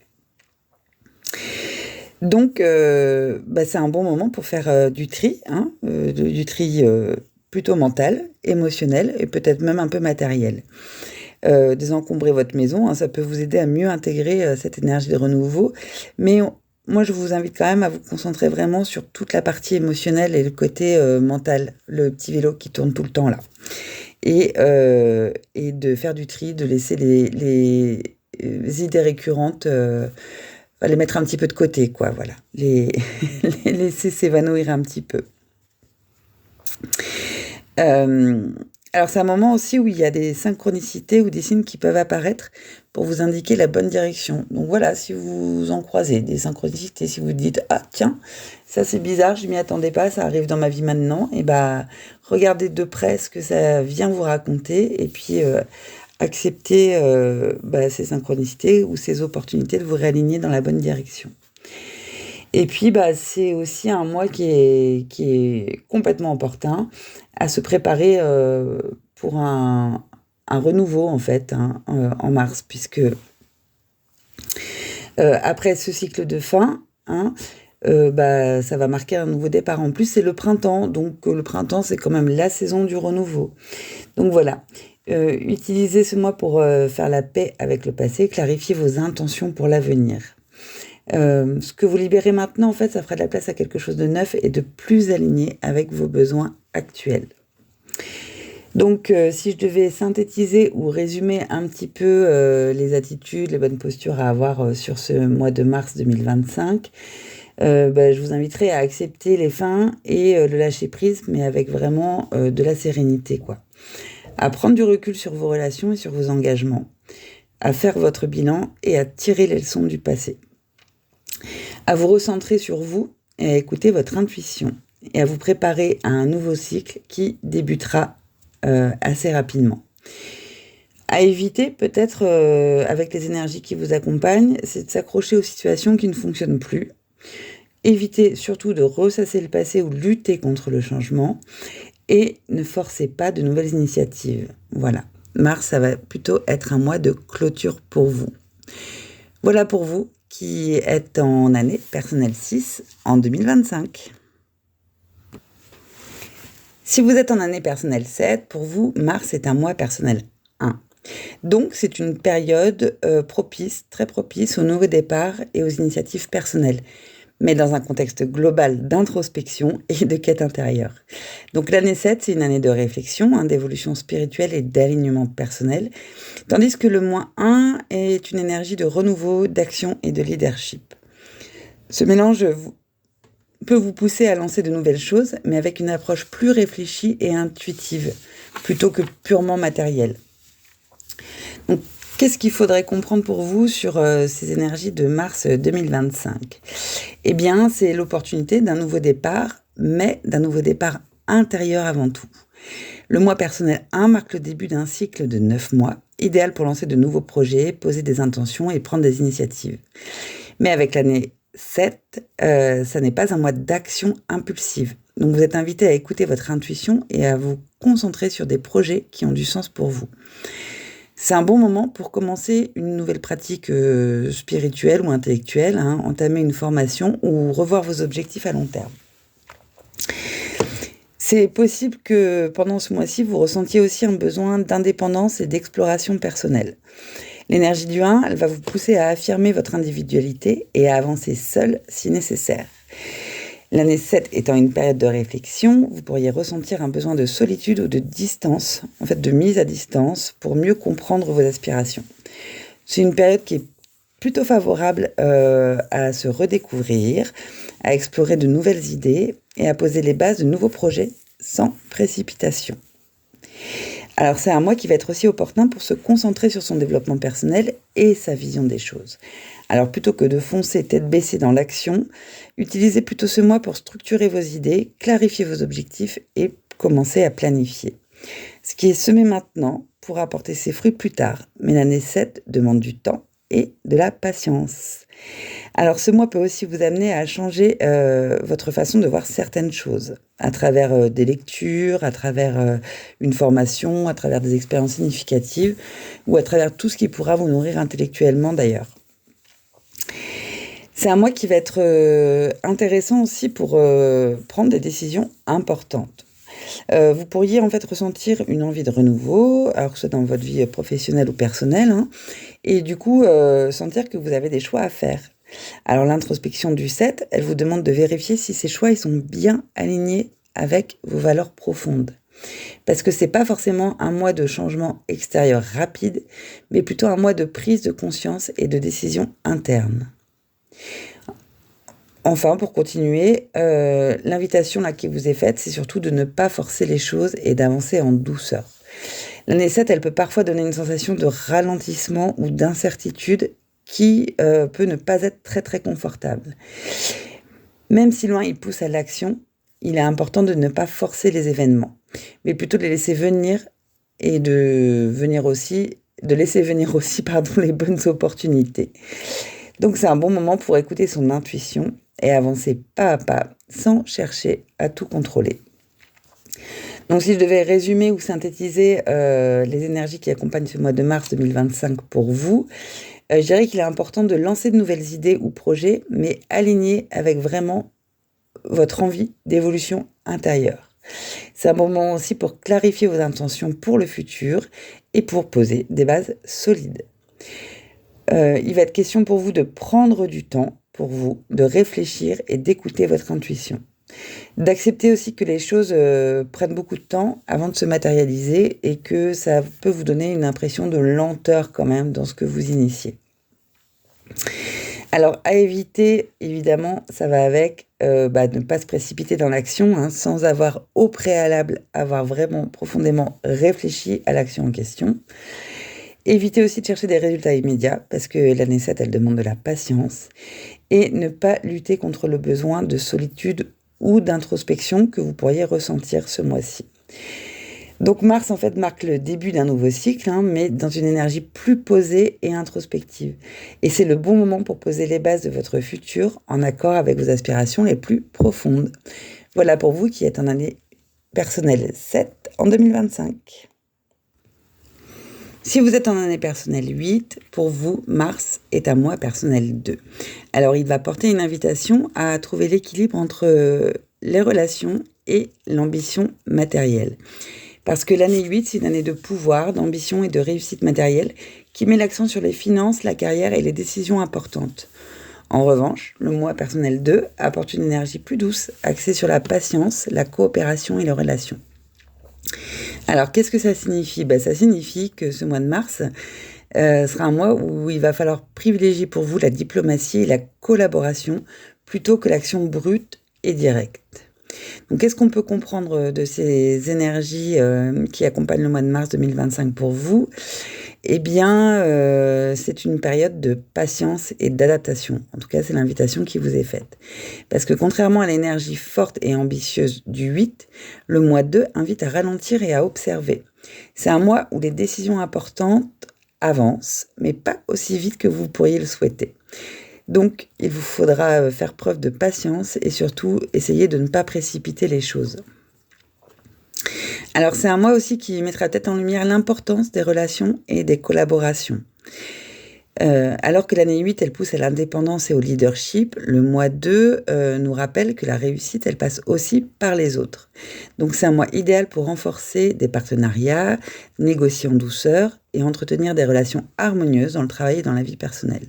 Donc, c'est un bon moment pour faire du tri, du tri plutôt mental, émotionnel et peut-être même un peu matériel. Désencombrer votre maison, ça peut vous aider à mieux intégrer cette énergie de renouveau. Mais moi, je vous invite quand même à vous concentrer vraiment sur toute la partie émotionnelle et le côté mental, le petit vélo qui tourne tout le temps là. Et de faire du tri, de laisser les idées récurrentes, les mettre un petit peu de côté, quoi, voilà. Les laisser s'évanouir un petit peu. Alors c'est un moment aussi où il y a des synchronicités ou des signes qui peuvent apparaître pour vous indiquer la bonne direction. Donc voilà, si vous en croisez des synchronicités, si vous dites « Ah tiens, ça c'est bizarre, je m'y attendais pas, ça arrive dans ma vie maintenant », et regardez de près ce que ça vient vous raconter et puis acceptez ces synchronicités ou ces opportunités de vous réaligner dans la bonne direction. Et puis, c'est aussi un mois qui est complètement opportun à se préparer pour un renouveau, en fait, en mars, puisque après ce cycle de fin, ça va marquer un nouveau départ. En plus, c'est le printemps, donc le printemps, c'est quand même la saison du renouveau. Donc voilà, utilisez ce mois pour faire la paix avec le passé, clarifier vos intentions pour l'avenir. Ce que vous libérez maintenant, en fait, ça fera de la place à quelque chose de neuf et de plus aligné avec vos besoins actuels. Donc, si je devais synthétiser ou résumer un petit peu les attitudes, les bonnes postures à avoir sur ce mois de mars 2025, je vous inviterai à accepter les fins et le lâcher-prise, mais avec vraiment de la sérénité, quoi. À prendre du recul sur vos relations et sur vos engagements, à faire votre bilan et à tirer les leçons du passé. À vous recentrer sur vous et à écouter votre intuition et à vous préparer à un nouveau cycle qui débutera assez rapidement. À éviter peut-être avec les énergies qui vous accompagnent, c'est de s'accrocher aux situations qui ne fonctionnent plus. Évitez surtout de ressasser le passé ou lutter contre le changement et ne forcez pas de nouvelles initiatives. Voilà, mars, ça va plutôt être un mois de clôture pour vous. Voilà pour vous qui est en année personnelle 6 en 2025. Si vous êtes en année personnelle 7, pour vous, mars est un mois personnel 1. Donc, c'est une période propice, très propice au nouveau départ et aux initiatives personnelles, mais dans un contexte global d'introspection et de quête intérieure. Donc l'année 7, c'est une année de réflexion, d'évolution spirituelle et d'alignement personnel, tandis que le mois 1 est une énergie de renouveau, d'action et de leadership. Ce mélange peut vous pousser à lancer de nouvelles choses, mais avec une approche plus réfléchie et intuitive, plutôt que purement matérielle. Donc, qu'est-ce qu'il faudrait comprendre pour vous sur ces énergies de mars 2025 ? Eh bien, c'est l'opportunité d'un nouveau départ, mais d'un nouveau départ intérieur avant tout. Le mois personnel 1 marque le début d'un cycle de 9 mois, idéal pour lancer de nouveaux projets, poser des intentions et prendre des initiatives. Mais avec l'année 7, ça n'est pas un mois d'action impulsive. Donc vous êtes invité à écouter votre intuition et à vous concentrer sur des projets qui ont du sens pour vous. C'est un bon moment pour commencer une nouvelle pratique spirituelle ou intellectuelle, entamer une formation ou revoir vos objectifs à long terme. C'est possible que pendant ce mois-ci, vous ressentiez aussi un besoin d'indépendance et d'exploration personnelle. L'énergie du 1, elle va vous pousser à affirmer votre individualité et à avancer seul si nécessaire. L'année 7 étant une période de réflexion, vous pourriez ressentir un besoin de solitude ou de distance, en fait de mise à distance, pour mieux comprendre vos aspirations. C'est une période qui est plutôt favorable à se redécouvrir, à explorer de nouvelles idées et à poser les bases de nouveaux projets sans précipitation. Alors c'est un mois qui va être aussi opportun pour se concentrer sur son développement personnel et sa vision des choses. Alors plutôt que de foncer tête baissée dans l'action, utilisez plutôt ce mois pour structurer vos idées, clarifier vos objectifs et commencer à planifier. Ce qui est semé maintenant pourra apporter ses fruits plus tard, mais l'année 7 demande du temps et de la patience. Alors ce mois peut aussi vous amener à changer votre façon de voir certaines choses, à travers des lectures, à travers une formation, à travers des expériences significatives, ou à travers tout ce qui pourra vous nourrir intellectuellement d'ailleurs. C'est un mois qui va être intéressant aussi pour prendre des décisions importantes. Vous pourriez en fait ressentir une envie de renouveau, alors que ce soit dans votre vie professionnelle ou personnelle, hein, et du coup sentir que vous avez des choix à faire. Alors l'introspection du 7, elle vous demande de vérifier si ces choix ils sont bien alignés avec vos valeurs profondes. Parce que c'est pas forcément un mois de changement extérieur rapide, mais plutôt un mois de prise de conscience et de décision interne. Enfin, pour continuer, l'invitation là qui vous est faite, c'est surtout de ne pas forcer les choses et d'avancer en douceur. L'année 7, elle peut parfois donner une sensation de ralentissement ou d'incertitude qui peut ne pas être très très confortable. Même si loin il pousse à l'action, il est important de ne pas forcer les événements, mais plutôt de les laisser venir et de laisser venir aussi les bonnes opportunités. Donc c'est un bon moment pour écouter son intuition et avancer pas à pas sans chercher à tout contrôler. Donc si je devais résumer ou synthétiser les énergies qui accompagnent ce mois de mars 2025 pour vous, je dirais qu'il est important de lancer de nouvelles idées ou projets, mais alignés avec vraiment votre envie d'évolution intérieure. C'est un moment aussi pour clarifier vos intentions pour le futur et pour poser des bases solides. Il va être question pour vous de prendre du temps pour vous, de réfléchir et d'écouter votre intuition. D'accepter aussi que les choses prennent beaucoup de temps avant de se matérialiser et que ça peut vous donner une impression de lenteur quand même dans ce que vous initiez. Alors à éviter, évidemment, ça va avec ne pas se précipiter dans l'action sans avoir au préalable vraiment profondément réfléchi à l'action en question. Évitez aussi de chercher des résultats immédiats parce que l'année 7, elle demande de la patience et ne pas lutter contre le besoin de solitude ou d'introspection que vous pourriez ressentir ce mois-ci. Donc Mars, en fait, marque le début d'un nouveau cycle, mais dans une énergie plus posée et introspective. Et c'est le bon moment pour poser les bases de votre futur en accord avec vos aspirations les plus profondes. Voilà pour vous qui êtes en année personnelle 7 en 2025. Si vous êtes en année personnelle 8, pour vous, Mars est un mois personnel 2. Alors, il va porter une invitation à trouver l'équilibre entre les relations et l'ambition matérielle. Parce que l'année 8, c'est une année de pouvoir, d'ambition et de réussite matérielle qui met l'accent sur les finances, la carrière et les décisions importantes. En revanche, le mois personnel 2 apporte une énergie plus douce, axée sur la patience, la coopération et les relations. Alors, qu'est-ce que ça signifie ? Ça signifie que ce mois de mars sera un mois où il va falloir privilégier pour vous la diplomatie et la collaboration plutôt que l'action brute et directe. Donc, qu'est-ce qu'on peut comprendre de ces énergies qui accompagnent le mois de mars 2025 pour vous ? Eh bien, c'est une période de patience et d'adaptation. En tout cas, c'est l'invitation qui vous est faite. Parce que contrairement à l'énergie forte et ambitieuse du 8, le mois 2 invite à ralentir et à observer. C'est un mois où les décisions importantes avancent, mais pas aussi vite que vous pourriez le souhaiter. Donc, il vous faudra faire preuve de patience et surtout essayer de ne pas précipiter les choses. Alors, c'est un mois aussi qui mettra peut-être en lumière l'importance des relations et des collaborations. Alors que l'année 8, elle pousse à l'indépendance et au leadership, le mois 2 nous rappelle que la réussite, elle passe aussi par les autres. Donc c'est un mois idéal pour renforcer des partenariats, négocier en douceur et entretenir des relations harmonieuses dans le travail et dans la vie personnelle.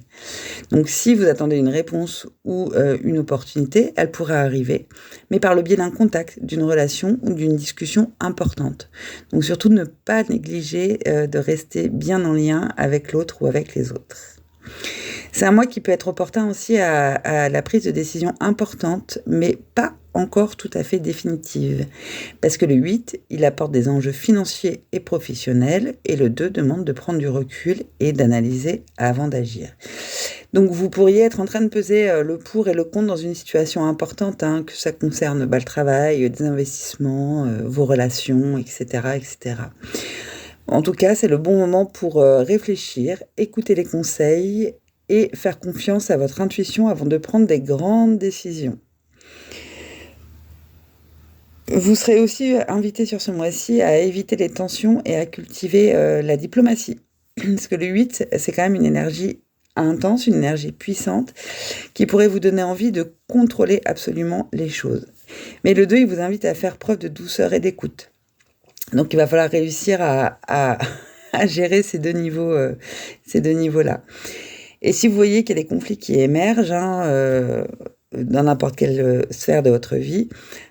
Donc si vous attendez une réponse ou une opportunité, elle pourra arriver, mais par le biais d'un contact, d'une relation ou d'une discussion importante. Donc surtout ne pas négliger de rester bien en lien avec l'autre ou avec les autres. C'est un mois qui peut être opportun aussi à la prise de décisions importantes, mais pas encore tout à fait définitive. Parce que le 8, il apporte des enjeux financiers et professionnels, et le 2 demande de prendre du recul et d'analyser avant d'agir. Donc vous pourriez être en train de peser le pour et le contre dans une situation importante, que ça concerne le travail, des investissements, vos relations, etc., etc. En tout cas, c'est le bon moment pour réfléchir, écouter les conseils et faire confiance à votre intuition avant de prendre des grandes décisions. Vous serez aussi invité sur ce mois-ci à éviter les tensions et à cultiver la diplomatie. Parce que le 8, c'est quand même une énergie intense, une énergie puissante qui pourrait vous donner envie de contrôler absolument les choses. Mais le 2, il vous invite à faire preuve de douceur et d'écoute. Donc il va falloir réussir à gérer ces deux niveaux-là. Et si vous voyez qu'il y a des conflits qui émergent dans n'importe quelle sphère de votre vie,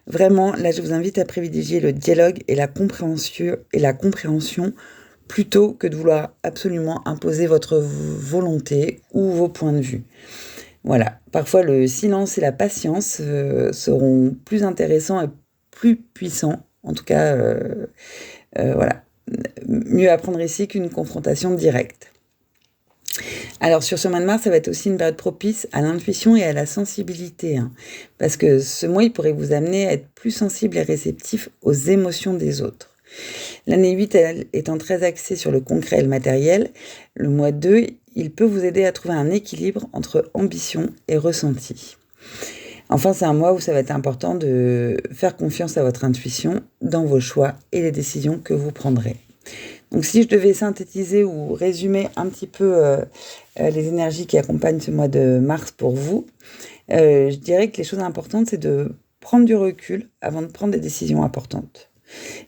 vraiment, là, je vous invite à privilégier le dialogue et la compréhension plutôt que de vouloir absolument imposer votre volonté ou vos points de vue. Voilà, parfois le silence et la patience seront plus intéressants et plus puissants. En tout cas, voilà, mieux à prendre ici qu'une confrontation directe. Alors sur ce mois de mars, ça va être aussi une période propice à l'intuition et à la sensibilité, parce que ce mois, il pourrait vous amener à être plus sensible et réceptif aux émotions des autres. L'année 8, elle, étant très axée sur le concret et le matériel, le mois 2, il peut vous aider à trouver un équilibre entre ambition et ressenti. Enfin, c'est un mois où ça va être important de faire confiance à votre intuition dans vos choix et les décisions que vous prendrez. Donc si je devais synthétiser ou résumer un petit peu les énergies qui accompagnent ce mois de mars pour vous, je dirais que les choses importantes, c'est de prendre du recul avant de prendre des décisions importantes.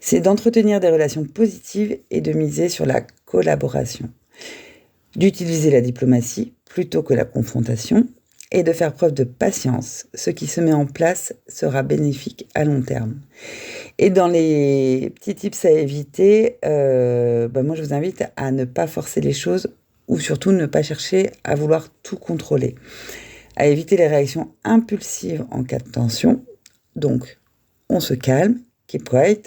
C'est d'entretenir des relations positives et de miser sur la collaboration. D'utiliser la diplomatie plutôt que la confrontation et de faire preuve de patience. Ce qui se met en place sera bénéfique à long terme. Et dans les petits tips à éviter, moi je vous invite à ne pas forcer les choses ou surtout ne pas chercher à vouloir tout contrôler. À éviter les réactions impulsives en cas de tension. Donc, on se calme, keep quiet.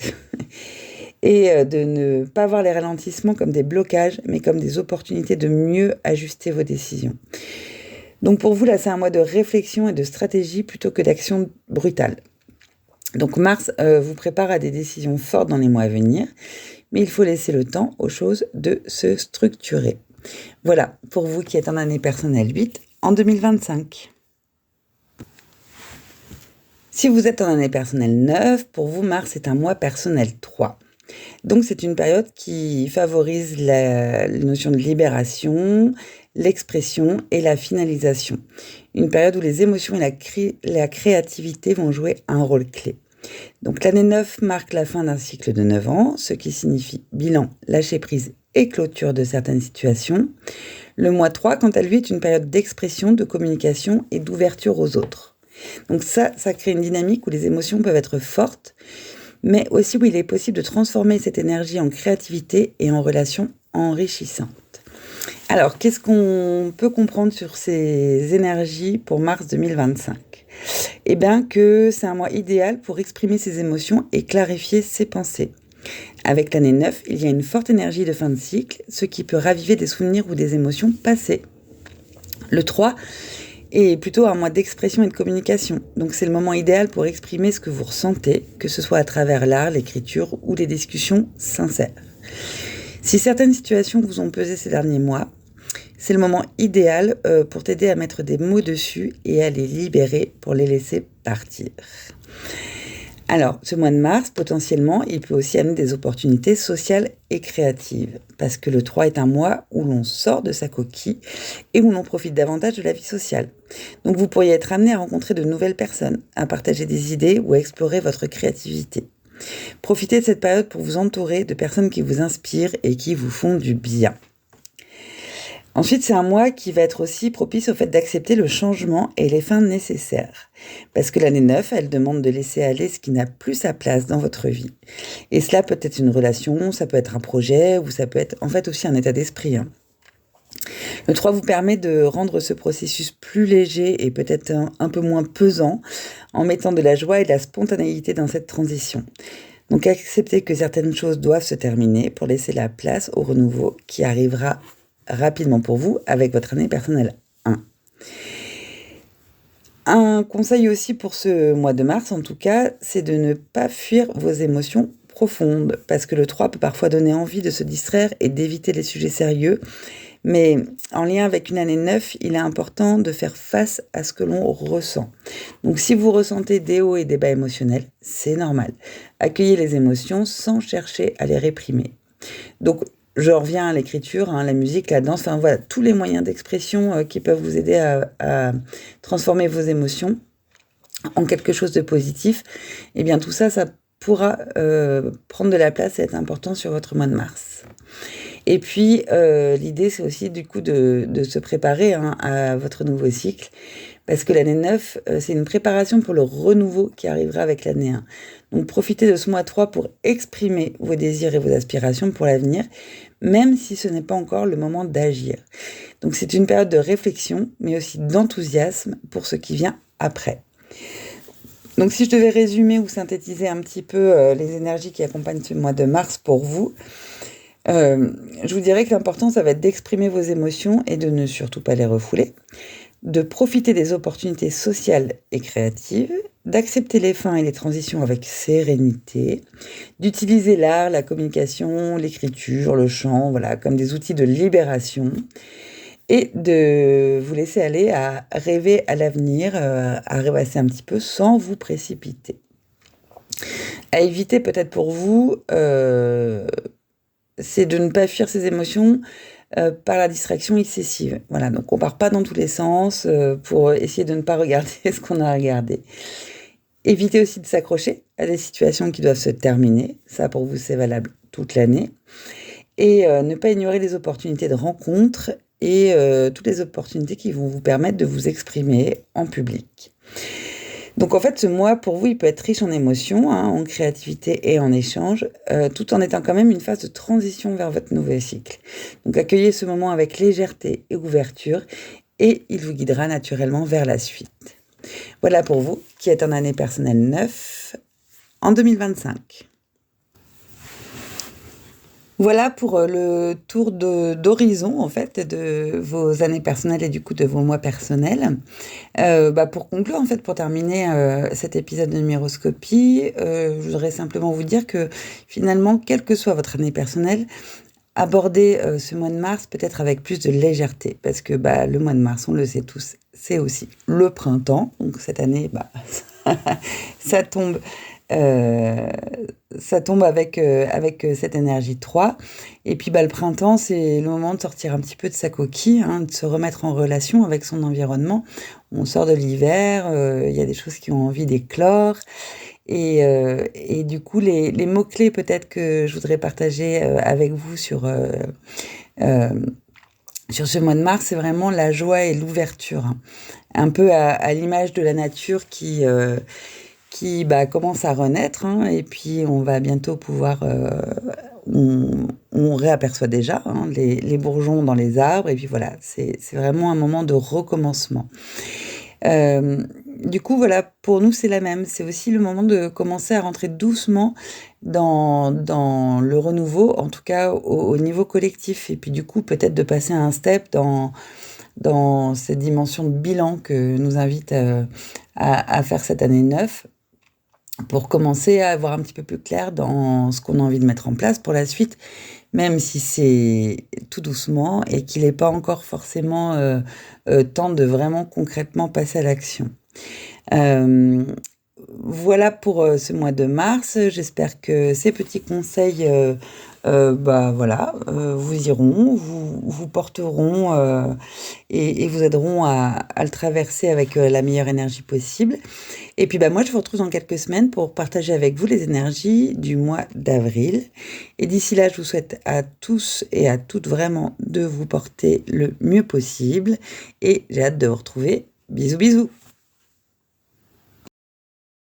Et de ne pas voir les ralentissements comme des blocages, mais comme des opportunités de mieux ajuster vos décisions. Donc pour vous, là, c'est un mois de réflexion et de stratégie plutôt que d'action brutale. Donc Mars vous prépare à des décisions fortes dans les mois à venir, mais il faut laisser le temps aux choses de se structurer. Voilà, pour vous qui êtes en année personnelle 8, en 2025. Si vous êtes en année personnelle 9, pour vous, Mars est un mois personnel 3. Donc c'est une période qui favorise la notion de libération, l'expression et la finalisation. Une période où les émotions et la créativité vont jouer un rôle clé. Donc l'année 9 marque la fin d'un cycle de 9 ans, ce qui signifie bilan, lâcher prise et clôture de certaines situations. Le mois 3, quant à lui, est une période d'expression, de communication et d'ouverture aux autres. Donc ça crée une dynamique où les émotions peuvent être fortes, mais aussi où il est possible de transformer cette énergie en créativité et en relations enrichissantes. Alors, qu'est-ce qu'on peut comprendre sur ces énergies pour mars 2025 ? Eh bien, que c'est un mois idéal pour exprimer ses émotions et clarifier ses pensées. Avec l'année 9, il y a une forte énergie de fin de cycle, ce qui peut raviver des souvenirs ou des émotions passées. Le 3 est plutôt un mois d'expression et de communication. Donc c'est le moment idéal pour exprimer ce que vous ressentez, que ce soit à travers l'art, l'écriture ou des discussions sincères. Si certaines situations vous ont pesé ces derniers mois, c'est le moment idéal pour t'aider à mettre des mots dessus et à les libérer pour les laisser partir. Alors, ce mois de mars, potentiellement, il peut aussi amener des opportunités sociales et créatives, parce que le 3 est un mois où l'on sort de sa coquille et où l'on profite davantage de la vie sociale. Donc, vous pourriez être amené à rencontrer de nouvelles personnes, à partager des idées ou à explorer votre créativité. Profitez de cette période pour vous entourer de personnes qui vous inspirent et qui vous font du bien. Ensuite, c'est un mois qui va être aussi propice au fait d'accepter le changement et les fins nécessaires. Parce que l'année 9, elle demande de laisser aller ce qui n'a plus sa place dans votre vie. Et cela peut être une relation, ça peut être un projet, ou ça peut être en fait aussi un état d'esprit. Le 3 vous permet de rendre ce processus plus léger et peut-être un peu moins pesant en mettant de la joie et de la spontanéité dans cette transition. Donc acceptez que certaines choses doivent se terminer pour laisser la place au renouveau qui arrivera rapidement pour vous avec votre année personnelle 1. Un conseil aussi pour ce mois de mars, en tout cas, c'est de ne pas fuir vos émotions profondes, parce que le 3 peut parfois donner envie de se distraire et d'éviter les sujets sérieux. Mais en lien avec une année 9, il est important de faire face à ce que l'on ressent. Donc si vous ressentez des hauts et des bas émotionnels, c'est normal. Accueillez les émotions sans chercher à les réprimer. Donc je reviens à l'écriture, la musique, la danse, enfin voilà, tous les moyens d'expression qui peuvent vous aider à transformer vos émotions en quelque chose de positif. Et bien tout ça, ça pourra prendre de la place et être important sur votre mois de mars. Et puis, l'idée, c'est aussi du coup de se préparer à votre nouveau cycle, parce que l'année 9, c'est une préparation pour le renouveau qui arrivera avec l'année 1. Donc, profitez de ce mois 3 pour exprimer vos désirs et vos aspirations pour l'avenir, même si ce n'est pas encore le moment d'agir. Donc, c'est une période de réflexion, mais aussi d'enthousiasme pour ce qui vient après. Donc, si je devais résumer ou synthétiser un petit peu les énergies qui accompagnent ce mois de mars pour vous, je vous dirais que l'important, ça va être d'exprimer vos émotions et de ne surtout pas les refouler, de profiter des opportunités sociales et créatives, d'accepter les fins et les transitions avec sérénité, d'utiliser l'art, la communication, l'écriture, le chant, voilà, comme des outils de libération, et de vous laisser aller à rêver à l'avenir, à rêvasser un petit peu sans vous précipiter. À éviter peut-être pour vous, c'est de ne pas fuir ses émotions par la distraction excessive. Voilà, donc on part pas dans tous les sens pour essayer de ne pas regarder ce qu'on a regardé. Évitez aussi de s'accrocher à des situations qui doivent se terminer. Ça, pour vous, c'est valable toute l'année. Et ne pas ignorer les opportunités de rencontre et toutes les opportunités qui vont vous permettre de vous exprimer en public. Donc en fait, ce mois, pour vous, il peut être riche en émotions, en créativité et en échanges, tout en étant quand même une phase de transition vers votre nouvel cycle. Donc accueillez ce moment avec légèreté et ouverture, et il vous guidera naturellement vers la suite. Voilà pour vous, qui êtes en année personnelle 9 en 2025. Voilà pour le tour d'horizon, en fait, de vos années personnelles et du coup de vos mois personnels. Pour conclure, en fait, pour terminer cet épisode de numéroscopie, je voudrais simplement vous dire que finalement, quelle que soit votre année personnelle, abordez ce mois de mars peut-être avec plus de légèreté, parce que le mois de mars, on le sait tous, c'est aussi le printemps. Donc cette année, ça tombe avec cette énergie 3. Et puis le printemps, c'est le moment de sortir un petit peu de sa coquille, de se remettre en relation avec son environnement. On sort de l'hiver, il y a des choses qui ont envie d'éclore. Et du coup, les mots-clés peut-être que je voudrais partager avec vous sur ce mois de mars, c'est vraiment la joie et l'ouverture. Un peu à l'image de la nature qui commence à renaître, et puis on va bientôt pouvoir, on réaperçoit déjà les bourgeons dans les arbres, et puis voilà, c'est vraiment un moment de recommencement. Du coup, voilà, pour nous, c'est la même. C'est aussi le moment de commencer à rentrer doucement dans le renouveau, en tout cas au niveau collectif, et puis du coup, peut-être de passer à un step dans cette dimension de bilan que nous invite à faire cette année 9, pour commencer à avoir un petit peu plus clair dans ce qu'on a envie de mettre en place pour la suite, même si c'est tout doucement et qu'il n'est pas encore forcément temps de vraiment concrètement passer à l'action. Voilà pour ce mois de mars. J'espère que ces petits conseils vous iront, vous porteront et vous aideront à le traverser avec la meilleure énergie possible. Et puis moi, je vous retrouve dans quelques semaines pour partager avec vous les énergies du mois d'avril. Et d'ici là, je vous souhaite à tous et à toutes vraiment de vous porter le mieux possible. Et j'ai hâte de vous retrouver. Bisous, bisous.